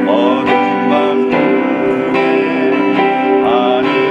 어둠 밤 중에 하늘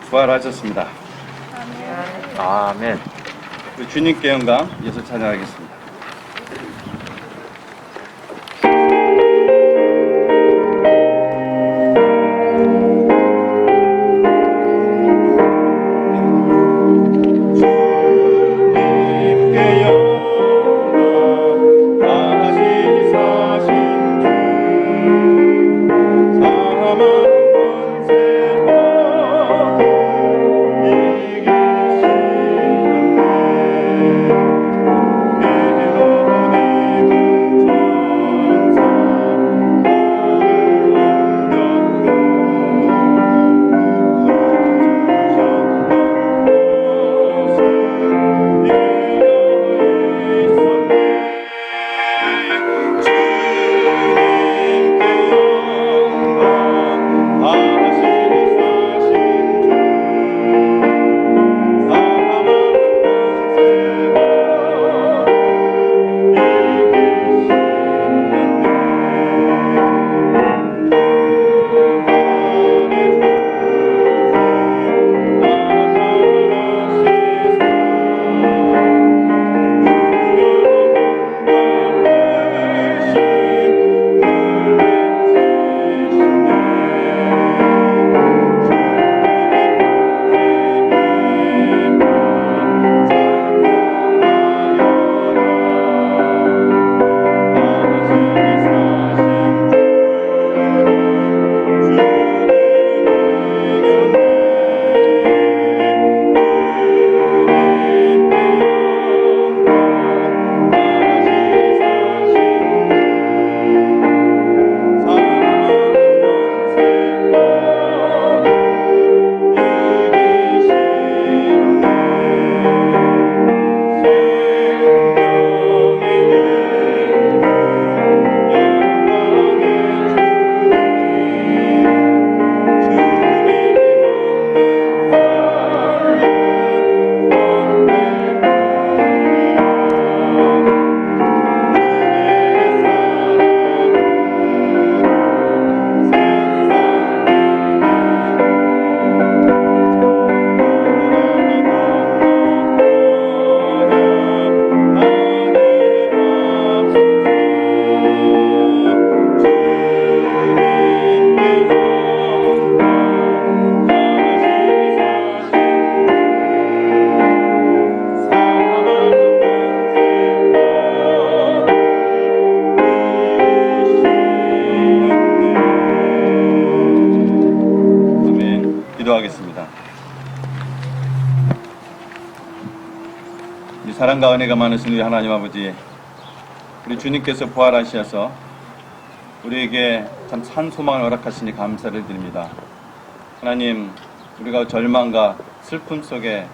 부활하셨습니다. 아멘. 우리 주님께 영광, 예수 찬양하겠습니다. 기도하겠습니다. 이 사랑과 은혜가 많으신 우리 하나님 아버지, 우리 주님께서 부활하셔서 우리에게 참 산 소망을 허락하시니 감사를 드립니다. 하나님, 우리가 절망과 슬픔 속에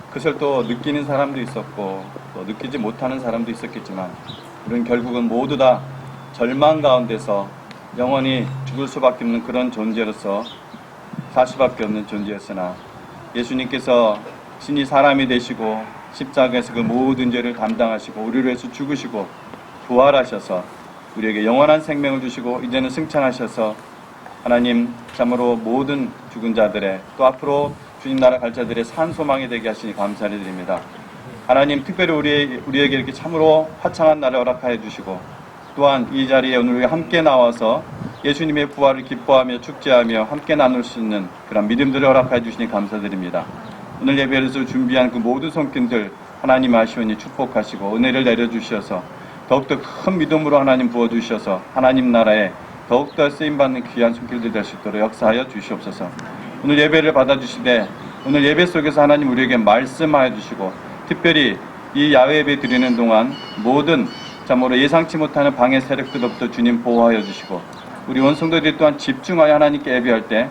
그것을 또 느끼는 사람도 있었고 또 느끼지 못하는 사람도 있었겠지만 우리는 결국은 모두 다 절망 가운데서 영원히 죽을 수밖에 없는 그런 존재로서 살 수밖에 없는 존재였으나 예수님께서 신이 사람이 되시고 십자가에서 그 모든 죄를 담당하시고 우리를 위해서 죽으시고 부활하셔서 우리에게 영원한 생명을 주시고 이제는 승천하셔서 하나님 참으로 모든 죽은 자들의 또 앞으로 주님 나라 갈 자들의 산 소망이 되게 하시니 감사를 드립니다. 하나님 특별히 우리에게 이렇게 참으로 화창한 날을 허락하여 주시고 또한 이 자리에 오늘 우리가 함께 나와서 예수님의 부활을 기뻐하며 축제하며 함께 나눌 수 있는 그런 믿음들을 허락하여 주시니 감사드립니다. 오늘 예배에서 준비한 그 모든 손길들 하나님 아시오니 축복하시고 은혜를 내려주셔서 더욱더 큰 믿음으로 하나님 부어주셔서 하나님 나라에 더욱더 쓰임받는 귀한 손길들 될 수 있도록 역사하여 주시옵소서. 오늘 예배를 받아주시되 오늘 예배 속에서 하나님 우리에게 말씀하여 주시고 특별히 이 야외 예배 드리는 동안 모든 참으로 예상치 못하는 방해 세력들로부터 주님 보호하여 주시고 우리 원성도들이 또한 집중하여 하나님께 예배할 때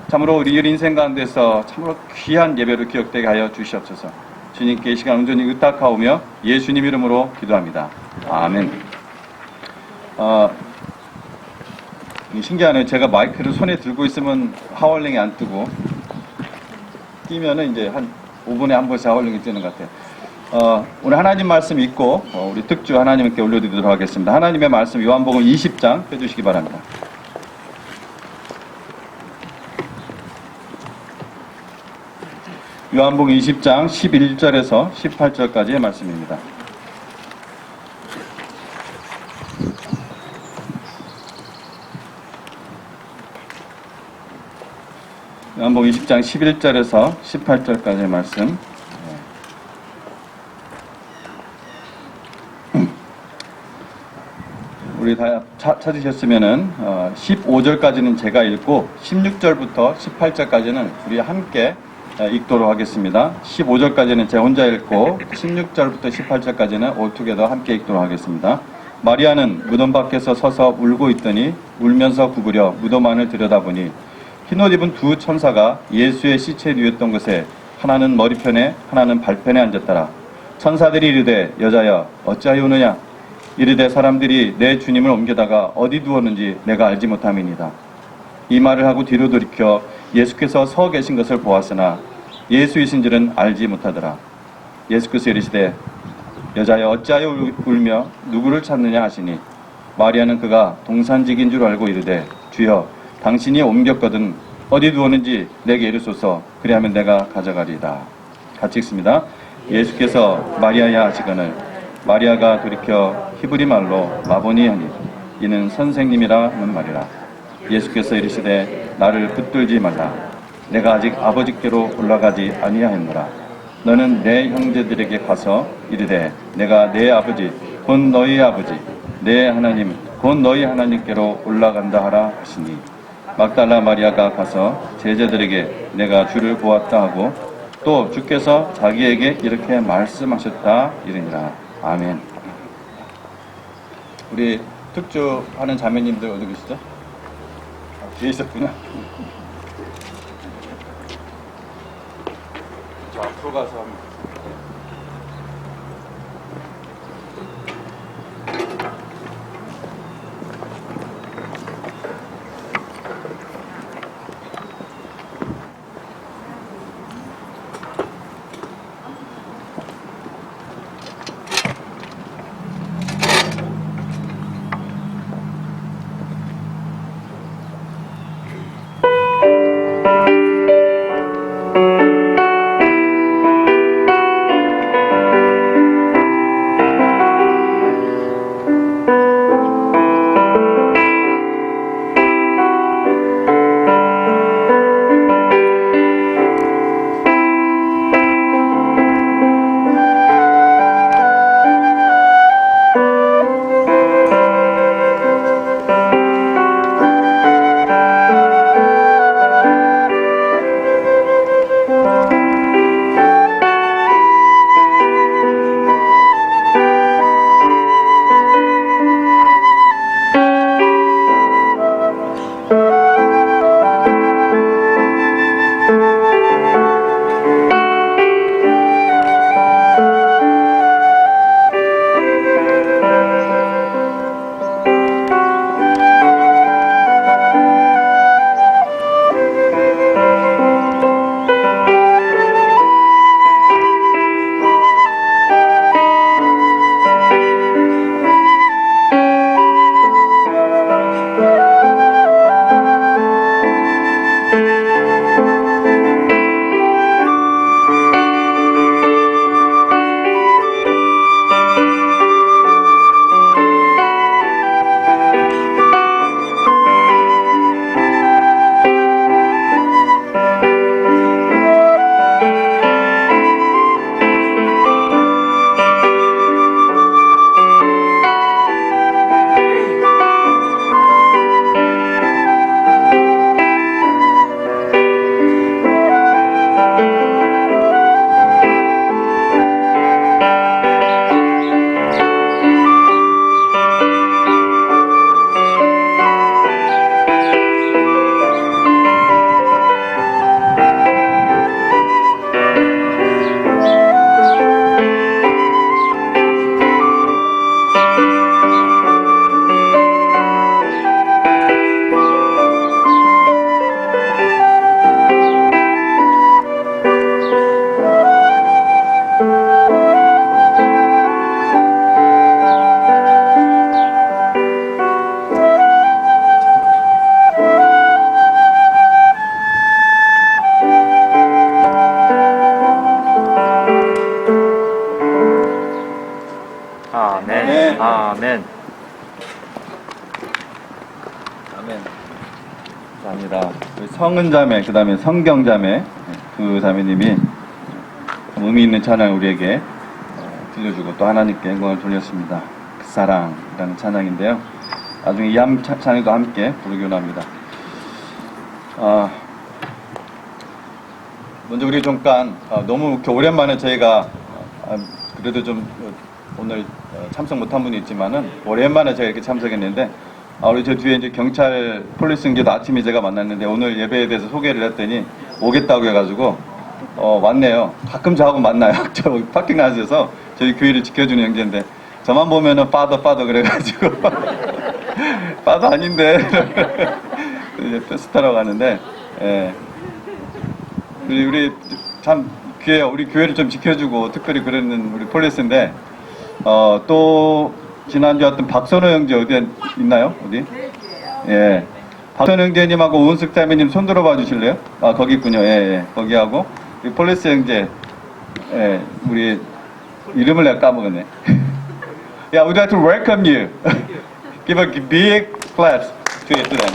참으로 우리 인생 가운데서 참으로 귀한 예배로 기억되게 하여 주시옵소서. 주님께 이 시간 온전히 의탁하오며 예수님 이름으로 기도합니다. 아멘. 신기하네요. 제가 마이크를 손에 들고 있으면 하울링이 안 뜨고 끼면은 이제 한 5분에 한 번씩 하울링이 뜨는 것 같아요. 오늘 하나님 말씀 읽고 우리 특주 하나님께 올려드리도록 하겠습니다. 하나님의 말씀 요한복음 20장 펴주시기 바랍니다. 요한복음 20장 11절에서 18절까지의 말씀입니다. 요한복음 20장 11절에서 18절까지의 말씀. 우리 다 찾으셨으면은 15절까지는 제가 읽고 16절부터 18절까지는 우리 함께 읽도록 하겠습니다. 15절까지는 제가 혼자 읽고 16절부터 18절까지는 올투게더 함께 읽도록 하겠습니다. 마리아는 무덤 밖에서 서서 울고 있더니 울면서 구부려 무덤 안을 들여다보니 흰옷 입은 두 천사가 예수의 시체에 누웠던 곳에 하나는 머리편에 하나는 발편에 앉았더라. 천사들이 이르되 여자여 어찌하여 우느냐? 이르되 사람들이 내 주님을 옮겨다가 어디 두었는지 내가 알지 못함이니이다. 이 말을 하고 뒤로 돌이켜 예수께서 서 계신 것을 보았으나 예수이신 줄은 알지 못하더라. 예수께서 이르시되 여자여 어찌하여 울며 누구를 찾느냐 하시니 마리아는 그가 동산직인 줄 알고 이르되 주여 당신이 옮겼거든 어디 두었는지 내게 이르소서 그리하면 내가 가져가리이다. 같이 읽습니다. 예수께서 마리아야 하시거늘 마리아가 돌이켜 히브리 말로 마보니 하니 이는 선생님이라 하는 말이라. 예수께서 이르시되 나를 붙들지 말라. 내가 아직 아버지께로 올라가지 아니하였노라. 너는 내 형제들에게 가서 이르되 내가 내 아버지 곧 너희 아버지 내 하나님 곧 너희 하나님께로 올라간다 하라 하시니 막달라 마리아가 가서 제자들에게 내가 주를 보았다 하고 또 주께서 자기에게 이렇게 말씀하셨다 이르니라. 아멘. 우리 특주하는 자매님들 어디 계시죠? 뒤에 있었구나. 자, 앞으로 가서 한번. 아멘. 아멘. 감사합니다. 우리 성은자매, 그 다음에 성경자매, 두 자매님이 참 의미 있는 찬양 우리에게 들려주고 또 하나님께 영광을 돌렸습니다. 그 사랑이라는 찬양인데요. 나중에 이 찬양도 함께 부르기로 합니다. 먼저 우리 잠깐 너무 이렇게 오랜만에 저희가 그래도 좀 오늘 참석 못한 분이 있지만은 오랜만에 제가 이렇게 참석했는데 우리 저 뒤에 이제 경찰 폴리스인게도 아침에 제가 만났는데 오늘 예배에 대해서 소개를 했더니 오겠다고 해가지고 왔네요. 가끔 저하고 만나요. 저 파킹라스에서 저희 교회를 지켜주는 형제인데 저만 보면은 빠더 그래가지고 빠더 아닌데 이제 페스타라고 하는데 예. 우리 참 우리 교회를 좀 지켜주고 특별히 그러는 우리 폴리스인데 또 지난주 왔던 박선호 형제 어디 있나요? 어디? 예. 박선호 형제님하고 우은숙 자매님 손 들어봐 주실래요? 거기 있군요. 예. 거기하고 우리 폴리스 형제 예. 우리 이름을 내가 까먹었네. Yeah, we'd like to welcome you. Give a big clap to them.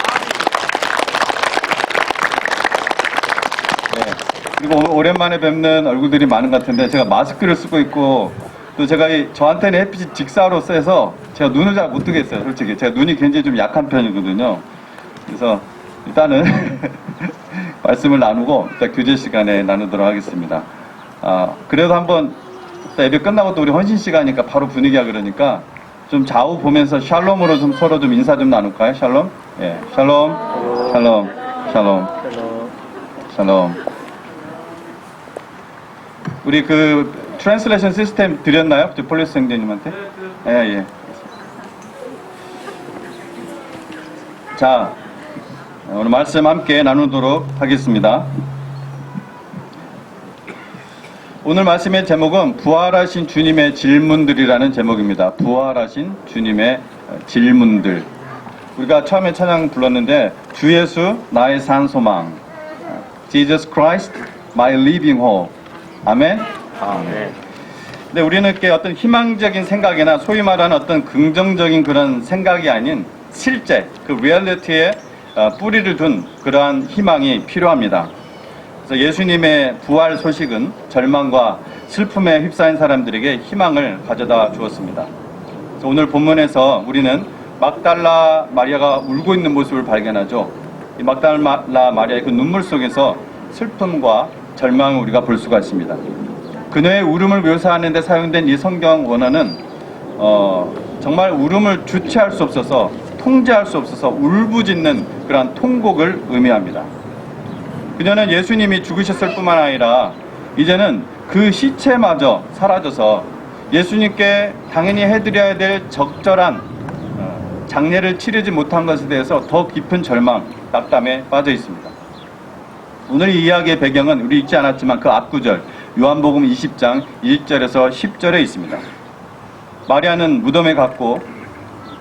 그리고 오랜만에 뵙는 얼굴들이 많은 것 같은데 제가 마스크를 쓰고 있고 또 제가 저한테는 햇빛이 직사로 쎄서 제가 눈을 잘 못 뜨겠어요. 솔직히 제가 눈이 굉장히 좀 약한 편이거든요. 그래서 일단은 말씀을 나누고 일단 교제 시간에 나누도록 하겠습니다. 그래도 한번 예배 끝나고 또 우리 헌신 시간이니까 바로 분위기가 그러니까 좀 좌우 보면서 샬롬으로 좀 서로 좀 인사 좀 나눌까요? 샬롬? 예, 샬롬. 우리 그 트랜슬레이션 시스템 드렸나요? 저 폴리스 형제님한테? 예. 자, 오늘 말씀 함께 나누도록 하겠습니다. 오늘 말씀의 제목은 부활하신 주님의 질문들이라는 제목입니다. 부활하신 주님의 질문들. 우리가 처음에 찬양 불렀는데 주 예수 나의 산 소망, Jesus Christ my living hope. 아멘. 근데 우리는 이렇게 어떤 희망적인 생각이나 소위 말하는 어떤 긍정적인 그런 생각이 아닌 실제 그 리얼리티에 뿌리를 둔 그러한 희망이 필요합니다. 그래서 예수님의 부활 소식은 절망과 슬픔에 휩싸인 사람들에게 희망을 가져다 주었습니다. 그래서 오늘 본문에서 우리는 막달라 마리아가 울고 있는 모습을 발견하죠. 이 막달라 마리아의 그 눈물 속에서 슬픔과 절망을 우리가 볼 수가 있습니다. 그녀의 울음을 묘사하는 데 사용된 이 성경 원어는 정말 울음을 주체할 수 없어서 통제할 수 없어서 울부짖는 그러한 통곡을 의미합니다. 그녀는 예수님이 죽으셨을 뿐만 아니라 이제는 그 시체마저 사라져서 예수님께 당연히 해드려야 될 적절한 장례를 치르지 못한 것에 대해서 더 깊은 절망, 낙담에 빠져 있습니다. 오늘 이 이야기의 배경은 우리 읽지 않았지만 그 앞구절 요한복음 20장 1절에서 10절에 있습니다. 마리아는 무덤에 갔고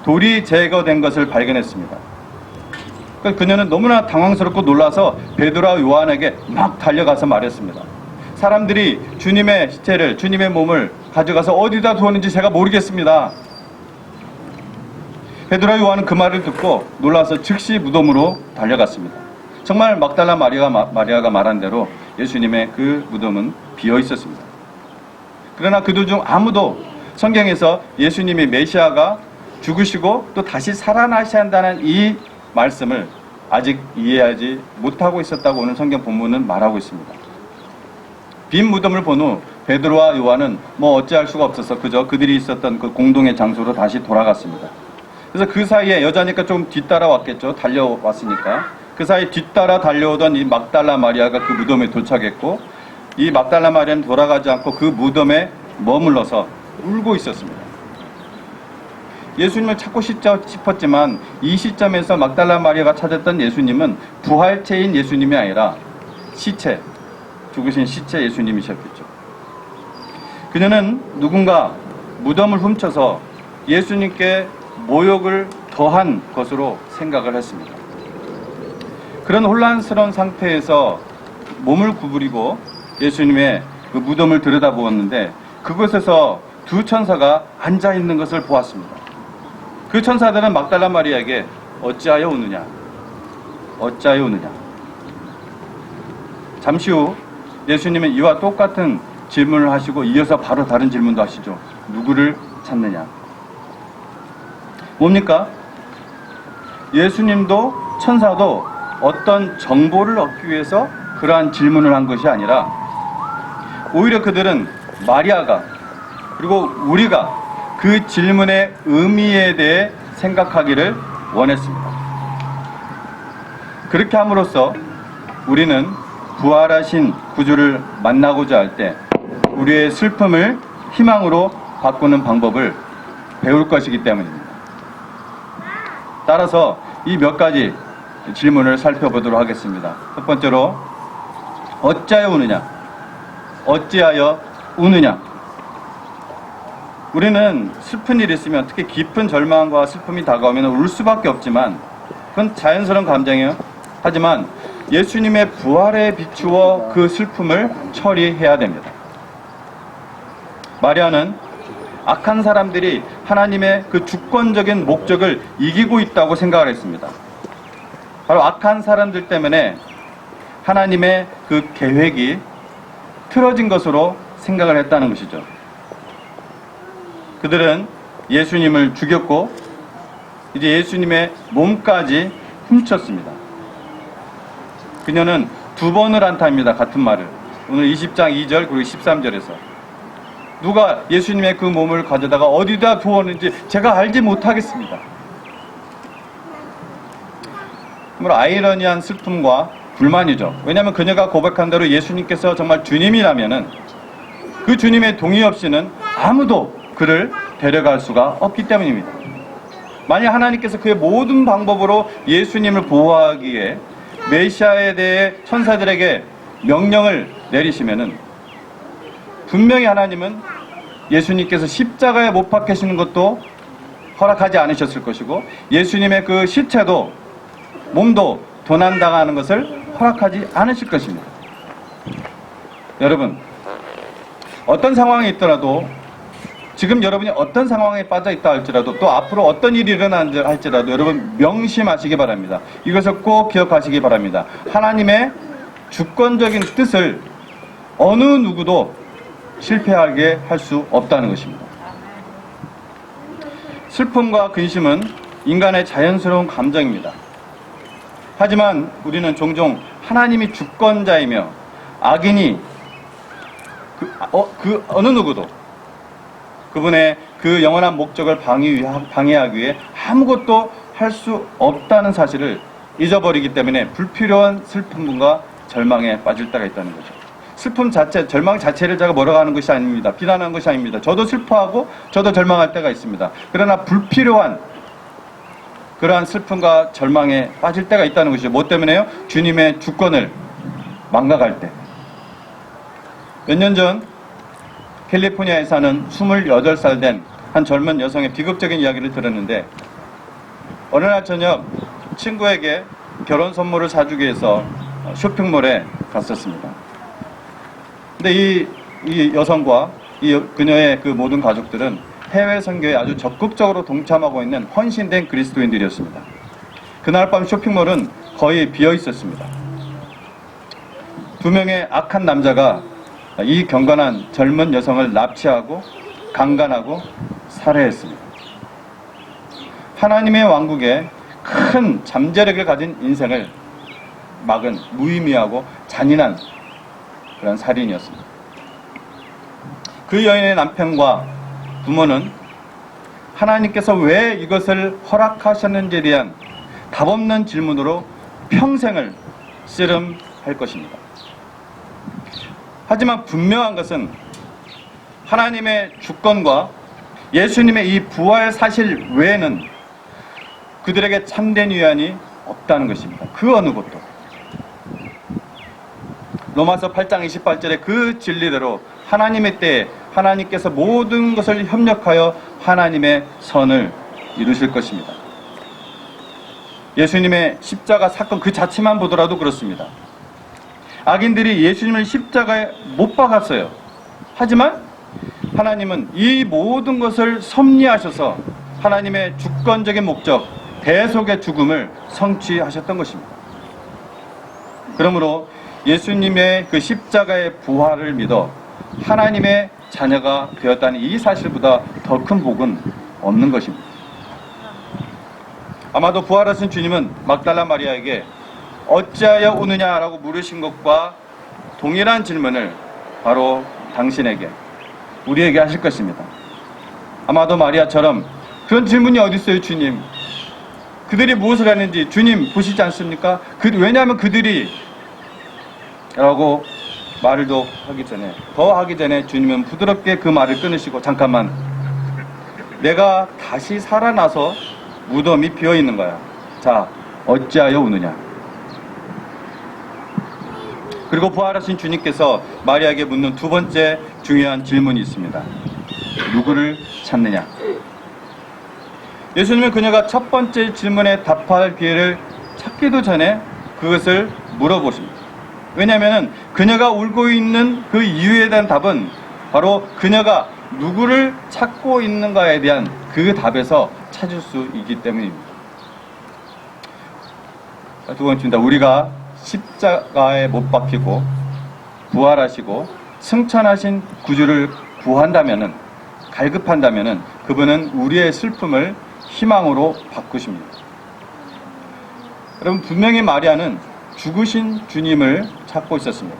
돌이 제거된 것을 발견했습니다. 그녀는 너무나 당황스럽고 놀라서 베드로와 요한에게 막 달려가서 말했습니다. 사람들이 주님의 시체를, 주님의 몸을 가져가서 어디다 두었는지 제가 모르겠습니다. 베드로와 요한은 그 말을 듣고 놀라서 즉시 무덤으로 달려갔습니다. 정말 막달라 마리아가 말한 대로 예수님의 그 무덤은 비어 있었습니다. 그러나 그 도중 아무도 성경에서 예수님이 메시아가 죽으시고 또 다시 살아나셔야 한다는 이 말씀을 아직 이해하지 못하고 있었다고 오늘 성경 본문은 말하고 있습니다. 빈 무덤을 본 후 베드로와 요한은 어찌할 수가 없어서 그저 그들이 있었던 그 공동의 장소로 다시 돌아갔습니다. 그래서 그 사이에 여자니까 좀 뒤따라왔겠죠. 달려왔으니까. 그 사이 뒤따라 달려오던 이 막달라 마리아가 그 무덤에 도착했고 이 막달라 마리아는 돌아가지 않고 그 무덤에 머물러서 울고 있었습니다. 예수님을 찾고 싶었지만 이 시점에서 막달라 마리아가 찾았던 예수님은 부활체인 예수님이 아니라 시체, 죽으신 시체 예수님이셨겠죠. 그녀는 누군가 무덤을 훔쳐서 예수님께 모욕을 더한 것으로 생각을 했습니다. 그런 혼란스러운 상태에서 몸을 구부리고 예수님의 그 무덤을 들여다보았는데 그곳에서 두 천사가 앉아 있는 것을 보았습니다. 그 천사들은 막달라 마리아에게 어찌하여 우느냐? 어찌하여 우느냐? 잠시 후 예수님은 이와 똑같은 질문을 하시고 이어서 바로 다른 질문도 하시죠. 누구를 찾느냐? 뭡니까? 예수님도 천사도 어떤 정보를 얻기 위해서 그러한 질문을 한 것이 아니라 오히려 그들은 마리아가 그리고 우리가 그 질문의 의미에 대해 생각하기를 원했습니다. 그렇게 함으로써 우리는 부활하신 구주를 만나고자 할 때 우리의 슬픔을 희망으로 바꾸는 방법을 배울 것이기 때문입니다. 따라서 이 몇 가지 질문을 살펴보도록 하겠습니다. 첫 번째로 어찌하여 우느냐? 어찌하여 우느냐? 우리는 슬픈 일이 있으면 특히 깊은 절망과 슬픔이 다가오면 울 수밖에 없지만 그건 자연스러운 감정이에요. 하지만 예수님의 부활에 비추어 그 슬픔을 처리해야 됩니다. 마리아는 악한 사람들이 하나님의 그 주권적인 목적을 이기고 있다고 생각을 했습니다. 바로 악한 사람들 때문에 하나님의 그 계획이 틀어진 것으로 생각을 했다는 것이죠. 그들은 예수님을 죽였고 이제 예수님의 몸까지 훔쳤습니다. 그녀는 두 번을 한답니다. 같은 말을. 오늘 20장 2절 그리고 13절에서 누가 예수님의 그 몸을 가져다가 어디다 두었는지 제가 알지 못하겠습니다. 정말 아이러니한 슬픔과 불만이죠. 왜냐하면 그녀가 고백한 대로 예수님께서 정말 주님이라면은 그 주님의 동의 없이는 아무도 그를 데려갈 수가 없기 때문입니다. 만약 하나님께서 그의 모든 방법으로 예수님을 보호하기 위해 메시아에 대해 천사들에게 명령을 내리시면은 분명히 하나님은 예수님께서 십자가에 못 박히시는 것도 허락하지 않으셨을 것이고 예수님의 그 시체도 몸도 도난당하는 것을 허락하지 않으실 것입니다. 여러분, 어떤 상황이 있더라도 지금 여러분이 어떤 상황에 빠져 있다 할지라도 또 앞으로 어떤 일이 일어난다 할지라도 여러분 명심하시기 바랍니다. 이것을 꼭 기억하시기 바랍니다. 하나님의 주권적인 뜻을 어느 누구도 실패하게 할 수 없다는 것입니다. 슬픔과 근심은 인간의 자연스러운 감정입니다. 하지만 우리는 종종 하나님이 주권자이며 악인이 그 어느 누구도 그분의 그 영원한 목적을 방해하기 위해 아무것도 할 수 없다는 사실을 잊어버리기 때문에 불필요한 슬픔과 절망에 빠질 때가 있다는 거죠. 슬픔 자체, 절망 자체를 제가 뭐라고 하는 것이 아닙니다. 비난하는 것이 아닙니다. 저도 슬퍼하고 저도 절망할 때가 있습니다. 그러나 불필요한 그러한 슬픔과 절망에 빠질 때가 있다는 것이죠. 뭐 때문에요? 주님의 주권을 망각할 때. 몇 년 전 캘리포니아에 사는 28살 된 한 젊은 여성의 비극적인 이야기를 들었는데 어느 날 저녁 친구에게 결혼 선물을 사주기 위해서 쇼핑몰에 갔었습니다. 근데 이 여성과 그녀의 그 모든 가족들은 해외 선교에 아주 적극적으로 동참하고 있는 헌신된 그리스도인들이었습니다. 그날 밤 쇼핑몰은 거의 비어 있었습니다. 두 명의 악한 남자가 이 경건한 젊은 여성을 납치하고 강간하고 살해했습니다. 하나님의 왕국에 큰 잠재력을 가진 인생을 막은 무의미하고 잔인한 그런 살인이었습니다. 그 여인의 남편과 부모는 하나님께서 왜 이것을 허락하셨는지에 대한 답없는 질문으로 평생을 씨름할 것입니다. 하지만 분명한 것은 하나님의 주권과 예수님의 이 부활 사실 외에는 그들에게 참된 위안이 없다는 것입니다. 그 어느 것도. 로마서 8장 28절에 그 진리대로 하나님의 때에 하나님께서 모든 것을 협력하여 하나님의 선을 이루실 것입니다. 예수님의 십자가 사건 그 자체만 보더라도 그렇습니다. 악인들이 예수님을 십자가에 못 박았어요. 하지만 하나님은 이 모든 것을 섭리하셔서 하나님의 주권적인 목적, 대속의 죽음을 성취하셨던 것입니다. 그러므로 예수님의 그 십자가의 부활을 믿어 하나님의 자녀가 되었다는 이 사실보다 더 큰 복은 없는 것입니다. 아마도 부활하신 주님은 막달라 마리아에게 어찌하여 우느냐라고 물으신 것과 동일한 질문을 바로 당신에게, 우리에게 하실 것입니다. 아마도 마리아처럼 그런 질문이 어디 있어요, 주님? 그들이 무엇을 하는지 주님 보시지 않습니까? 왜냐하면 그들이 라고 말을 더 하기 전에 주님은 부드럽게 그 말을 끊으시고, 잠깐만, 내가 다시 살아나서 무덤이 비어있는 거야. 자, 어찌하여 우느냐? 그리고 부활하신 주님께서 마리아에게 묻는 두 번째 중요한 질문이 있습니다. 누구를 찾느냐? 예수님은 그녀가 첫 번째 질문에 답할 기회를 찾기도 전에 그것을 물어보십니다. 왜냐하면 그녀가 울고 있는 그 이유에 대한 답은 바로 그녀가 누구를 찾고 있는가에 대한 그 답에서 찾을 수 있기 때문입니다. 두 번째입니다. 우리가 십자가에 못 박히고 부활하시고 승천하신 구주를 구한다면은, 갈급한다면은 그분은 우리의 슬픔을 희망으로 바꾸십니다. 여러분, 분명히 마리아는 죽으신 주님을 찾고 있었습니다.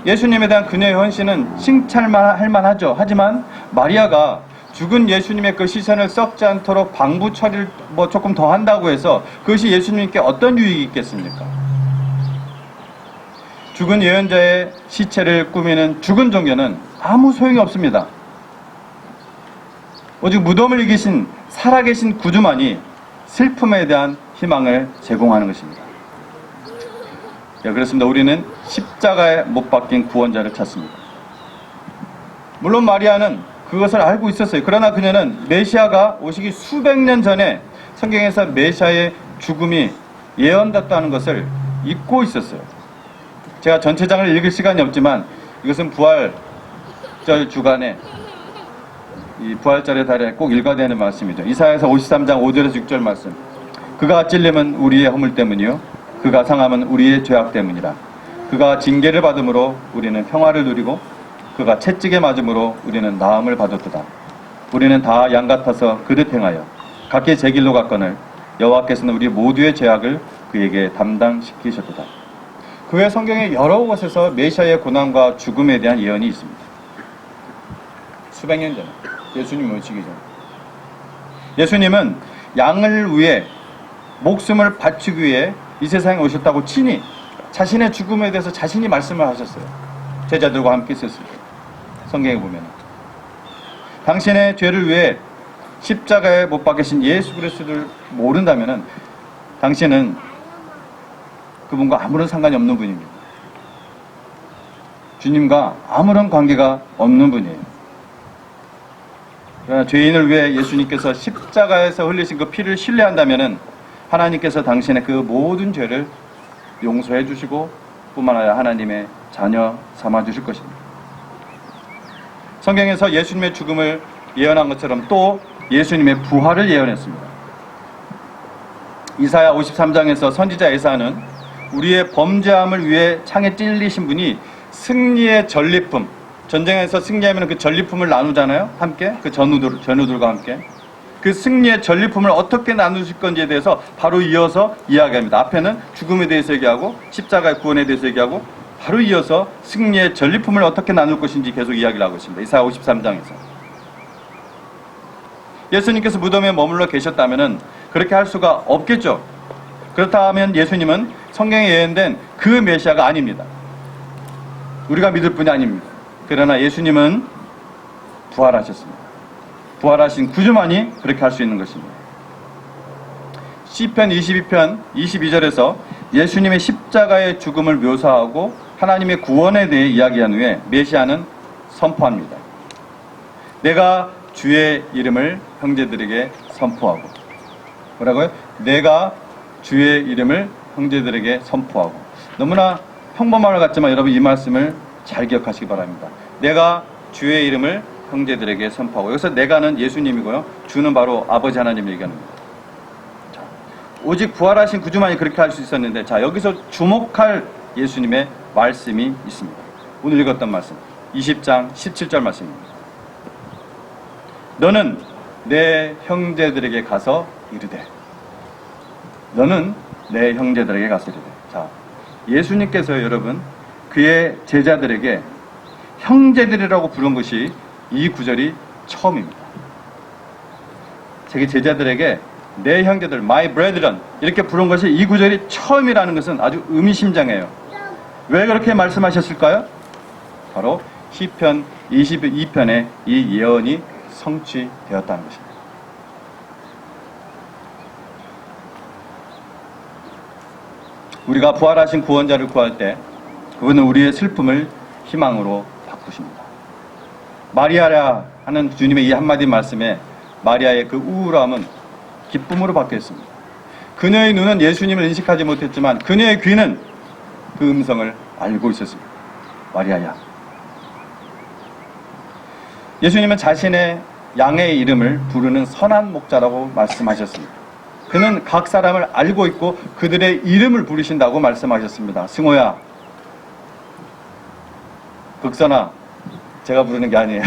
예수님에 대한 그녀의 헌신은 칭찬할 만하죠. 하지만 마리아가 죽은 예수님의 그 시선을 썩지 않도록 방부 처리를 조금 더 한다고 해서 그것이 예수님께 어떤 유익이 있겠습니까? 죽은 예언자의 시체를 꾸미는 죽은 종교는 아무 소용이 없습니다. 오직 무덤을 이기신 살아계신 구주만이 슬픔에 대한 희망을 제공하는 것입니다. 그렇습니다. 우리는 십자가에 못 박힌 구원자를 찾습니다. 물론 마리아는 그것을 알고 있었어요. 그러나 그녀는 메시아가 오시기 수백 년 전에 성경에서 메시아의 죽음이 예언됐다는 것을 잊고 있었어요. 제가 전체장을 읽을 시간이 없지만 이것은 부활절 주간에, 이 부활절의 달에 꼭 읽어야 되는 말씀이죠. 이사야서 53장 5절에서 6절 말씀. 그가 찔림은 우리의 허물 때문이요 그가 상함은 우리의 죄악 때문이라. 그가 징계를 받음으로 우리는 평화를 누리고 그가 채찍에 맞음으로 우리는 나음을 받았도다. 우리는 다 양 같아서 그릇 행하여 각기 제 길로 갔거늘 여호와께서는 우리 모두의 죄악을 그에게 담당시키셨도다. 그 외 성경의 여러 곳에서 메시아의 고난과 죽음에 대한 예언이 있습니다. 수백 년 전에, 예수님 오시기 전에. 예수님은 양을 위해, 목숨을 바치기 위해 이 세상에 오셨다고 친히 자신의 죽음에 대해서 자신이 말씀을 하셨어요. 제자들과 함께 있었을 때. 성경에 보면 당신의 죄를 위해 십자가에 못 박히신 예수 그리스도를 모른다면 당신은 그분과 아무런 상관이 없는 분입니다. 주님과 아무런 관계가 없는 분이에요. 그러나 죄인을 위해 예수님께서 십자가에서 흘리신 그 피를 신뢰한다면 하나님께서 당신의 그 모든 죄를 용서해 주시고 뿐만 아니라 하나님의 자녀 삼아 주실 것입니다. 성경에서 예수님의 죽음을 예언한 것처럼 또 예수님의 부활을 예언했습니다. 이사야 53장에서 선지자 에사야는 우리의 범죄함을 위해 창에 찔리신 분이 승리의 전리품, 전쟁에서 승리하면 그 전리품을 나누잖아요. 함께 그 전우들과 함께 그 승리의 전리품을 어떻게 나누실 건지에 대해서 바로 이어서 이야기합니다. 앞에는 죽음에 대해서 얘기하고 십자가의 구원에 대해서 얘기하고 바로 이어서 승리의 전리품을 어떻게 나눌 것인지 계속 이야기를 하고 있습니다. 이사야 53장에서 예수님께서 무덤에 머물러 계셨다면 그렇게 할 수가 없겠죠. 그렇다면 예수님은 성경에 예언된 그 메시아가 아닙니다. 우리가 믿을 분이 아닙니다. 그러나 예수님은 부활하셨습니다. 부활하신 구주만이 그렇게 할 수 있는 것입니다. 시편 22편 22절에서 예수님의 십자가의 죽음을 묘사하고 하나님의 구원에 대해 이야기한 후에 메시아는 선포합니다. 내가 주의 이름을 형제들에게 선포하고, 뭐라고요? 내가 주의 이름을 형제들에게 선포하고. 너무나 평범한 것 같지만 여러분 이 말씀을 잘 기억하시기 바랍니다. 내가 주의 이름을 형제들에게 선포하고, 여기서 내가는 예수님이고요, 주는 바로 아버지 하나님을 얘기하는 겁니다. 자, 오직 부활하신 구주만이 그렇게 할 수 있었는데, 자, 여기서 주목할 예수님의 말씀이 있습니다. 오늘 읽었던 말씀 20장 17절 말씀입니다. 너는 내 형제들에게 가서 이르되, 너는 내 형제들에게 가서 이르되. 자, 예수님께서 여러분 그의 제자들에게 형제들이라고 부른 것이 이 구절이 처음입니다. 자기 제자들에게 내 형제들, my brethren 이렇게 부른 것이 이 구절이 처음이라는 것은 아주 의미심장해요. 왜 그렇게 말씀하셨을까요? 바로 시편 22편의 이 예언이 성취되었다는 것입니다. 우리가 부활하신 구원자를 구할 때 그분은 우리의 슬픔을 희망으로 바꾸십니다. 마리아라 하는 주님의 이 한마디 말씀에 마리아의 그 우울함은 기쁨으로 바뀌었습니다. 그녀의 눈은 예수님을 인식하지 못했지만 그녀의 귀는 그 음성을 알고 있었습니다. 마리아야. 예수님은 자신의 양의 이름을 부르는 선한 목자라고 말씀하셨습니다. 그는 각 사람을 알고 있고 그들의 이름을 부르신다고 말씀하셨습니다. 승호야, 극선아, 제가 부르는 게 아니에요.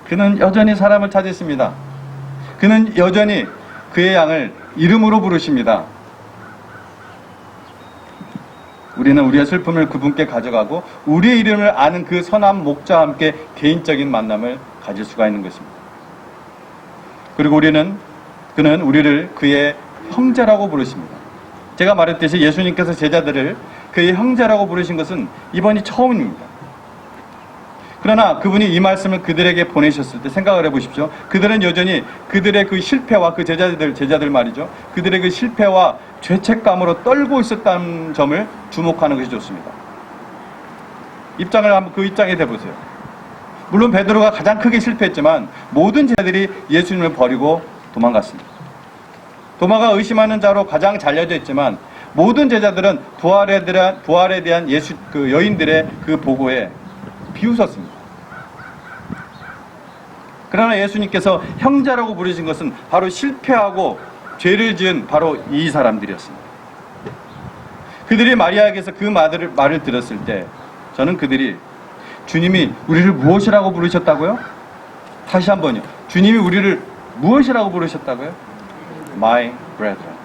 그는 여전히 사람을 찾으십니다. 그는 여전히 그의 양을 이름으로 부르십니다. 우리는 우리의 슬픔을 그분께 가져가고 우리의 이름을 아는 그 선한 목자와 함께 개인적인 만남을 가질 수가 있는 것입니다. 그리고 그는 우리를 그의 형제라고 부르십니다. 제가 말했듯이 예수님께서 제자들을 그의 형제라고 부르신 것은 이번이 처음입니다. 그러나 그분이 이 말씀을 그들에게 보내셨을 때 생각을 해보십시오. 그들은 여전히 그들의 그 실패와 그 제자들 말이죠. 그들의 그 실패와 죄책감으로 떨고 있었다는 점을 주목하는 것이 좋습니다. 그 입장에 대보세요. 물론 베드로가 가장 크게 실패했지만 모든 제자들이 예수님을 버리고 도망갔습니다. 도마가 의심하는 자로 가장 잘려져 있지만 모든 제자들은 부활에 대한 그 여인들의 그 보고에 비웃었습니다. 그러나 예수님께서 형제라고 부르신 것은 바로 실패하고 죄를 지은 바로 이 사람들이었습니다. 그들이 마리아에게서 그 말을 들었을 때 저는 그들이 주님이 우리를 무엇이라고 부르셨다고요? 다시 한번요. 주님이 우리를 무엇이라고 부르셨다고요? My brethren.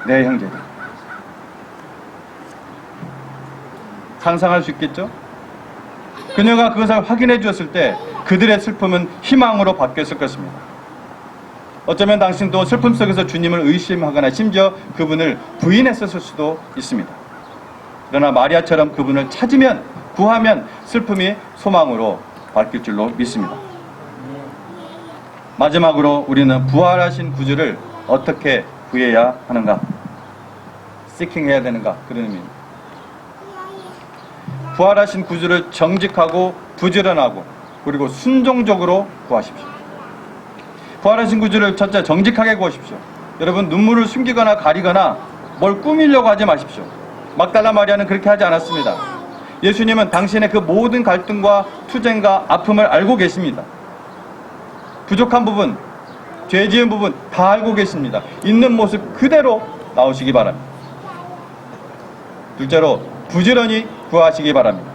내 형제들. 상상할 수 있겠죠? 그녀가 그것을 확인해 주었을 때 그들의 슬픔은 희망으로 바뀌었을 것입니다. 어쩌면 당신도 슬픔 속에서 주님을 의심하거나 심지어 그분을 부인했었을 수도 있습니다. 그러나 마리아처럼 그분을 찾으면, 구하면 슬픔이 소망으로 바뀔 줄로 믿습니다. 마지막으로 우리는 부활하신 구주를 어떻게 구해야 하는가? seeking 해야 되는가? 그런 의미입니다. 부활하신 구주를 정직하고 부지런하고 그리고 순종적으로 구하십시오. 부활하신 구주를 첫째 정직하게 구하십시오. 여러분, 눈물을 숨기거나 가리거나 뭘 꾸미려고 하지 마십시오. 막달라 마리아는 그렇게 하지 않았습니다. 예수님은 당신의 그 모든 갈등과 투쟁과 아픔을 알고 계십니다. 부족한 부분, 죄 지은 부분 다 알고 계십니다. 있는 모습 그대로 나오시기 바랍니다. 둘째로 부지런히 구하시기 바랍니다.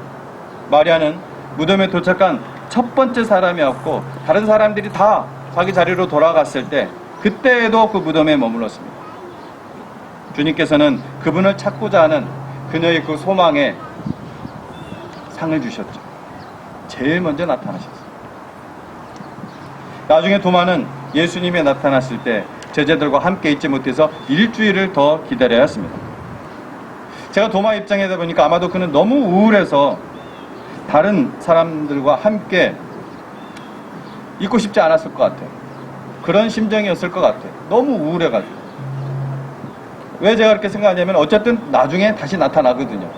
마리아는 무덤에 도착한 첫 번째 사람이었고 다른 사람들이 다 자기 자리로 돌아갔을 때 그때에도 그 무덤에 머물렀습니다. 주님께서는 그분을 찾고자 하는 그녀의 그 소망에 상을 주셨죠. 제일 먼저 나타나셨어요. 나중에 도마는 예수님이 나타났을 때 제자들과 함께 있지 못해서 일주일을 더 기다려야 했습니다. 제가 도마 입장에 보니까 아마도 그는 너무 우울해서 다른 사람들과 함께 있고 싶지 않았을 것 같아요. 그런 심정이었을 것 같아요. 너무 우울해가지고. 왜 제가 그렇게 생각하냐면 어쨌든 나중에 다시 나타나거든요.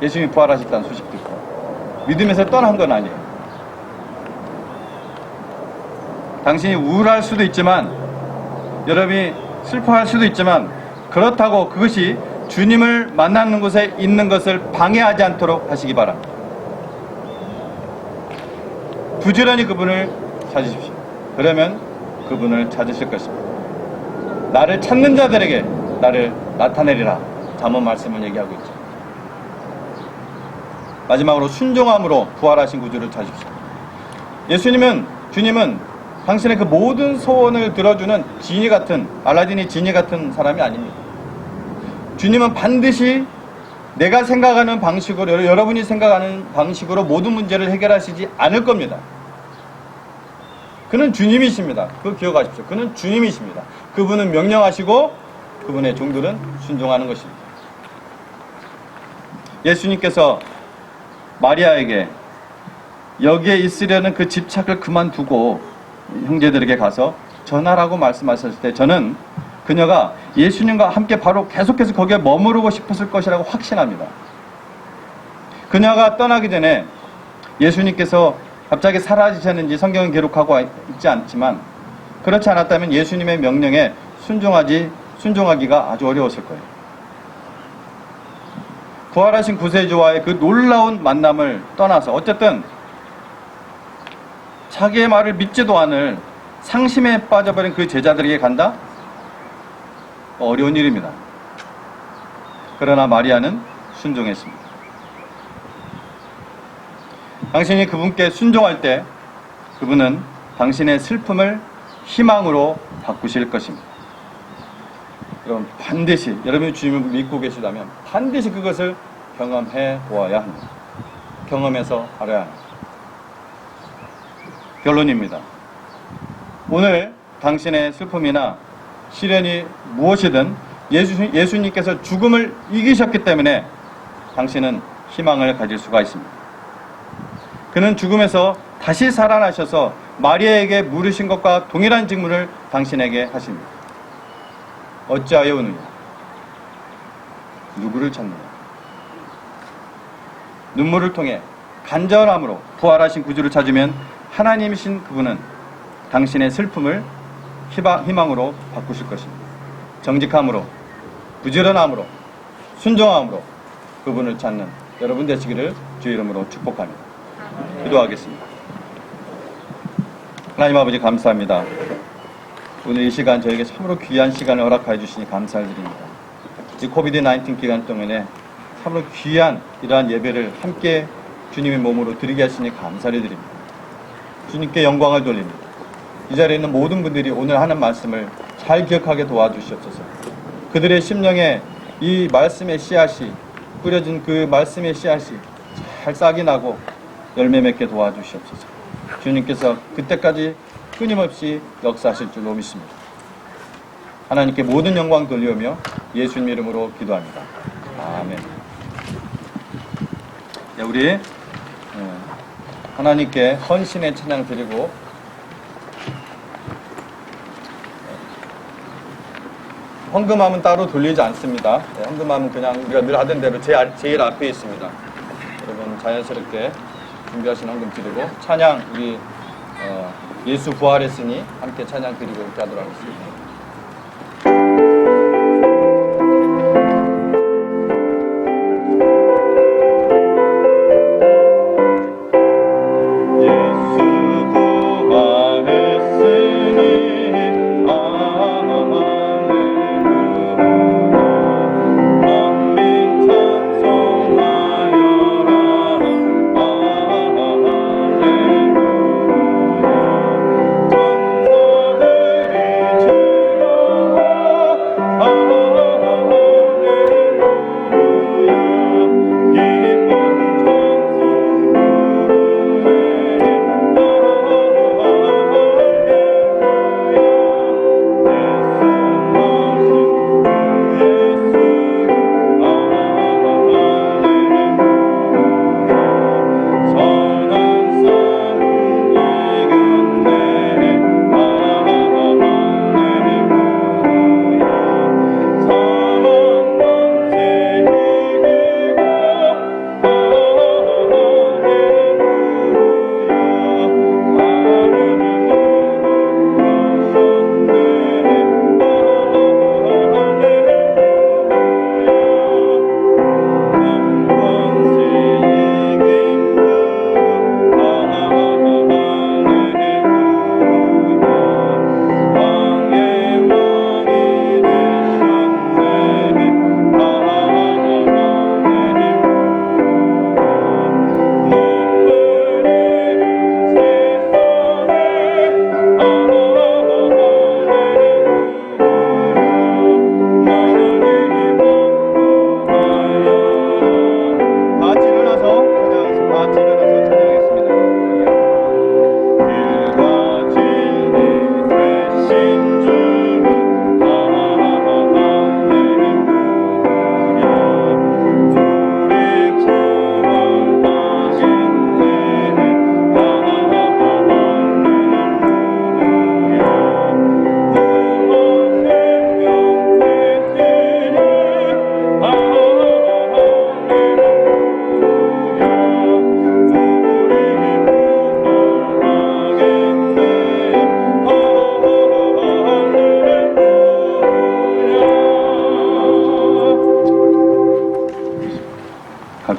예수님이 부활하셨다는 소식 듣고. 믿음에서 떠난 건 아니에요. 당신이 우울할 수도 있지만, 여러분이 슬퍼할 수도 있지만, 그렇다고 그것이 주님을 만나는 곳에 있는 것을 방해하지 않도록 하시기 바랍니다. 부지런히 그분을 찾으십시오. 그러면 그분을 찾으실 것입니다. 나를 찾는 자들에게 나를 나타내리라. 잠언 말씀을 얘기하고 있죠. 마지막으로 순종함으로 부활하신 구주를 찾으십시오. 주님은 당신의 그 모든 소원을 들어주는 지니 같은, 알라딘의 지니 같은 사람이 아닙니다. 주님은 반드시 내가 생각하는 방식으로, 여러분이 생각하는 방식으로 모든 문제를 해결하시지 않을 겁니다. 그는 주님이십니다. 그거 기억하십시오. 그는 주님이십니다. 그분은 명령하시고 그분의 종들은 순종하는 것입니다. 예수님께서 마리아에게 여기에 있으려는 그 집착을 그만두고 형제들에게 가서 전하라고 말씀하셨을 때 저는 그녀가 예수님과 함께 바로 계속해서 거기에 머무르고 싶었을 것이라고 확신합니다. 그녀가 떠나기 전에 예수님께서 갑자기 사라지셨는지 성경은 기록하고 있지 않지만 그렇지 않았다면 예수님의 명령에 순종하기가 아주 어려웠을 거예요. 부활하신 구세주와의 그 놀라운 만남을 떠나서 어쨌든 자기의 말을 믿지도 않을 상심에 빠져버린 그 제자들에게 간다? 어려운 일입니다. 그러나 마리아는 순종했습니다. 당신이 그분께 순종할 때 그분은 당신의 슬픔을 희망으로 바꾸실 것입니다. 여러분 반드시 여러분이 주님을 믿고 계시다면 반드시 그것을 경험해 보아야 합니다. 경험해서 알아야 합니다. 결론입니다. 오늘 당신의 슬픔이나 시련이 무엇이든 예수님께서 죽음을 이기셨기 때문에 당신은 희망을 가질 수가 있습니다. 그는 죽음에서 다시 살아나셔서 마리아에게 물으신 것과 동일한 질문을 당신에게 하십니다. 어찌하여 오느냐? 누구를 찾느냐? 눈물을 통해 간절함으로 부활하신 구주를 찾으면 하나님이신 그분은 당신의 슬픔을 희망으로 바꾸실 것입니다. 정직함으로, 부지런함으로, 순종함으로 그분을 찾는 여러분 되시기를 주의 이름으로 축복합니다. 기도하겠습니다. 하나님 아버지 감사합니다. 오늘 이 시간 저에게 참으로 귀한 시간을 허락하여 주시니 감사를 드립니다. 이 코비드-19 기간 동안에 참으로 귀한 이러한 예배를 함께 주님의 몸으로 드리게 하시니 감사를 드립니다. 주님께 영광을 돌립니다. 이 자리에 있는 모든 분들이 오늘 하는 말씀을 잘 기억하게 도와주시옵소서. 그들의 심령에 이 말씀의 씨앗이 뿌려진 그 말씀의 씨앗이 잘 싹이 나고 열매 맺게 도와주시옵소서. 주님께서 그때까지 끊임없이 역사하실 줄로 믿습니다. 하나님께 모든 영광 돌리오며 예수님 이름으로 기도합니다. 아멘. 우리 하나님께 헌신의 찬양 드리고 헌금함은 따로 돌리지 않습니다. 헌금함은 그냥 우리가 늘 하던 대로 제일 앞에 있습니다. 여러분 자연스럽게 준비하신 헌금 드리고 찬양 우리 예수 부활했으니 함께 찬양 드리고 이렇게 하도록 하겠습니다. 천사들이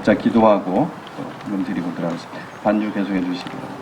각자 기도하고 또 드리고 들어가겠습니다. 반주 계속해 주시기 바랍니다.